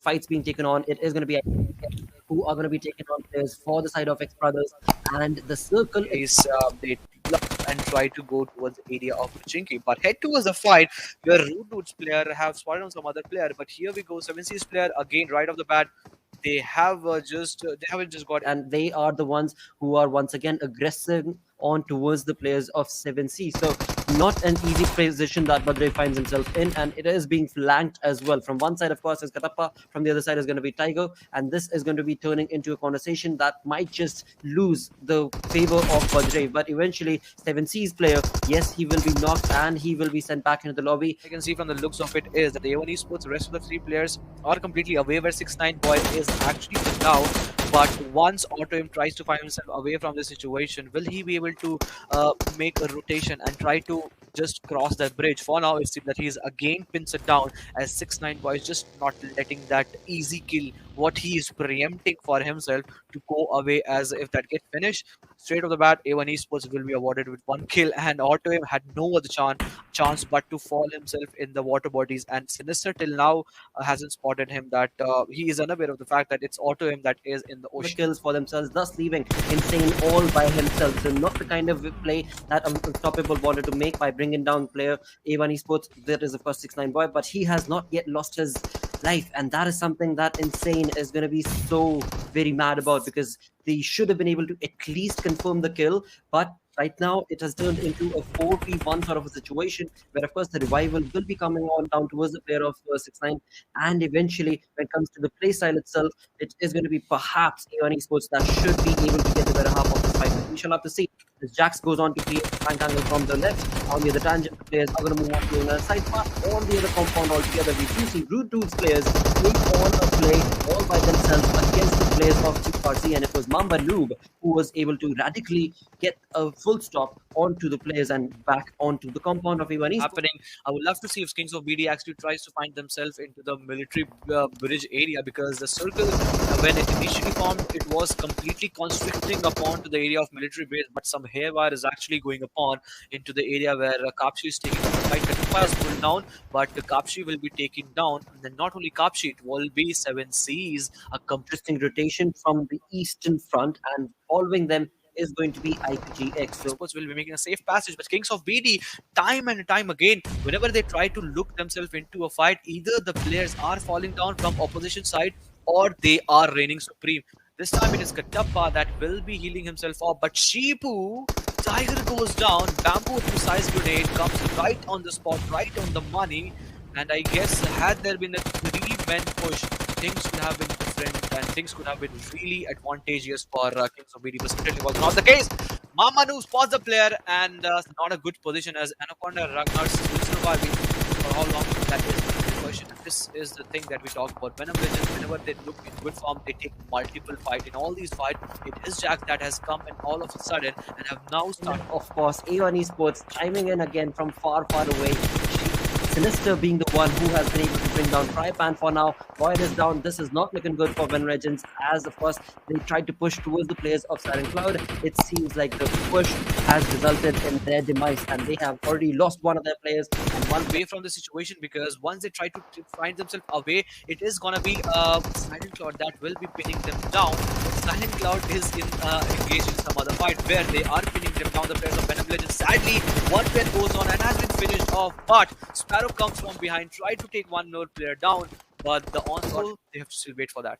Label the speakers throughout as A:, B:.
A: fights being taken on. It is going to be who are going to be taking on players for the side of X Brothers, and the circle.
B: Case they team up and try to go towards the area of Pachinki, but head towards the fight where Root Dude's player have spotted on some other player. But here we go, 7C's player again right off the bat. They have they haven't just got.
A: And they are the ones who are once again aggressive on towards the players of 7C. So not an easy position that Badre finds himself in, and it is being flanked as well. From one side, of course, is Katappa. From the other side is going to be Tiger, and this is going to be turning into a conversation that might just lose the favor of Badre. But eventually, 7C's player, yes, he will be knocked and he will be sent back into the lobby.
B: I can see from the looks of it is that the A1 Esports, the rest of the three players are completely away where 6ix9ine boy is actually put down. But once AutoM tries to find himself away from the situation, will he be able to make a rotation and try to just cross that bridge? For now, it seems that he's again pins it down as 6ix9ine boy is just not letting that easy kill, what he is preempting for himself, to go away. As if that gets finished, straight off the bat, A1 Esports will be awarded with one kill, and AutoM had no other chance but to fall himself in the water bodies. And Sinister till now hasn't spotted him, that he is unaware of the fact that it's AutoM that is in the ocean.
A: Kills for themselves, thus leaving Insane all by himself. So not the kind of play that Unstoppable wanted to make by bringing down player A1 Esports. That is of course 6ix9ine boy, but he has not yet lost his life, and that is something that Insane is going to be so very mad about, because they should have been able to at least confirm the kill. But right now, it has turned into a 4v1 sort of a situation where, of course, the revival will be coming on down towards the player of 6ix9ine. And eventually, when it comes to the play style itself, it is going to be perhaps A1 Esports that should be able to get the better half of this fight. We shall have to see. As Jax goes on to create a flank angle from the left, on the other tangent, the players are going to move on to another side path. On the other compound altogether, we do see Root Dude's players take on a play all by themselves against the players of TRC, and it was Mamba Noob who was able to radically get a full stop onto the players and back onto the compound of A1 Esports.
B: Happening. I would love to see if Kings of BD actually tries to find themselves into the military bridge area, because the circle, when it initially formed, it was completely constricting upon to the area of military base, but some hairwire is actually going upon into the area where Kapshi is taking the fight. Katappa is pulled down, but Kapshi will be taken down. And then not only Kapshi, it will be 7C's, a
A: interesting rotation from the eastern front, and following them is going to be IPGX. So
B: Sports will be making a safe passage, but Kings of BD, time and time again, whenever they try to look themselves into a fight, either the players are falling down from opposition side or they are reigning supreme. This time it is Katappa that will be healing himself up, but Sheepu, Tiger goes down, Bamboo precise grenade comes right on the spot, right on the money, and I guess had there been a 3-men push, things would have been different and things could have been really advantageous for Kings of BD, but certainly was not the case. Mamanu spots the player, and not a good position, as Anaconda Ragnars will survive for how long that is the question. And this is the thing that we talk about. Whenever they look in good form, they take multiple fights. In all these fights, it is Jack that has come and all of a sudden and have now started.
A: Of course, A1 Esports chiming in again from far, far away. Sinister being the one who has been able to bring down Trypan for now. Void is down. This is not looking good for Ven Legends, as of course they tried to push towards the players of Siren Cloud. It seems like the push has resulted in their demise, and they have already lost one of their players and one
B: away from the situation, because once they try to find themselves away, it is gonna be Silent Cloud that will be pinning them down. Silent Cloud is engaged in some other fight where they are pinning them down, the players of Venom Legends. Sadly, one pin goes on and has been finished off, but Sparrow comes from behind, tried to take one more player down, but the onslaught, they have to still wait for that.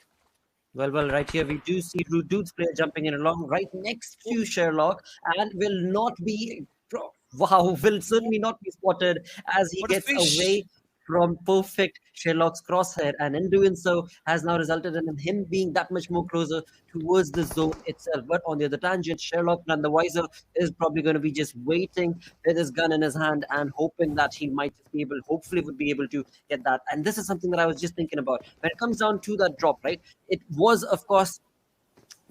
A: Well, right here we do see Rude Dude's player jumping in along right next to Sherlock, and will not be, will certainly not be spotted as he gets away from perfect Sherlock's crosshair, and in doing so has now resulted in him being that much more closer towards the zone itself. But on the other tangent, Sherlock, none the wiser, is probably going to be just waiting with his gun in his hand and hoping that he might be able, hopefully would be able to get that. And this is something that I was just thinking about. When it comes down to that drop, right, it was, of course,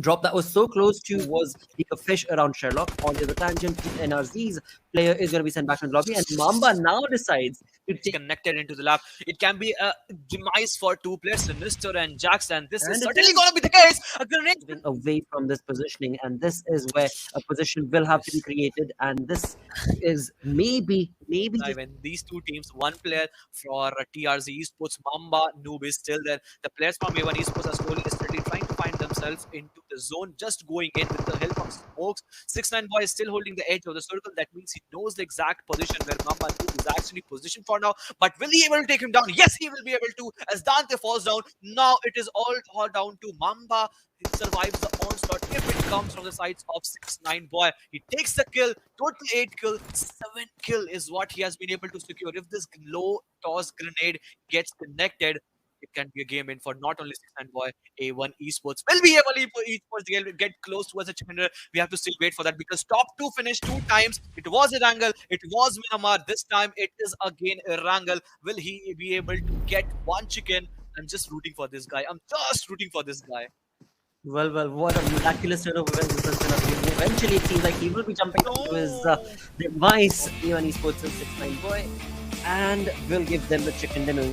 A: drop that was so close to was the fish around Sherlock. On the other tangent, NRZ's player is going to be sent back to the lobby, and Mamba now decides to
B: It's
A: take.
B: connected into the lab. It can be a demise for two players, Sinister and Jax, and this is
A: And it
B: certainly
A: is
B: going to be the case. A grenade
A: moving away from this positioning, and this is where a position will have to be created. And this is maybe just
B: when these two teams, one player for TRZ Esports, Mamba, Noob is still there. The players from A1 Esports are slowly steadily trying to find themselves into the zone, just going in with the help of smokes. 6ix9ine Boy is still holding the edge of the circle. That means he knows the exact position where Mamba Noob is actually positioned for now. But will he able to take him down? Yes, he will be able to. As Dante falls down, now it is all down to Mamba. He survives the onslaught if it comes from the sides of 6ix9ine Boy. He takes the kill, total 8 kill, 7 kill is what he has been able to secure. If this low toss grenade gets connected, it can be a game in for not only 6ix9ine Boy, A1 Esports. Will be able Esports get close towards the chicken dinner. We have to still wait for that because top 2 finished 2 times. It was Erangel, it was Myanmar. This time it is again Erangel. Will he be able to get one chicken? I'm just rooting for this guy. I'm just rooting for this guy.
A: well, what a miraculous turn of events this has been. Eventually, it seems like he will be jumping into his
B: No.
A: device, A1 Esports and 6ix9ine Boy, and will give them the chicken dinner.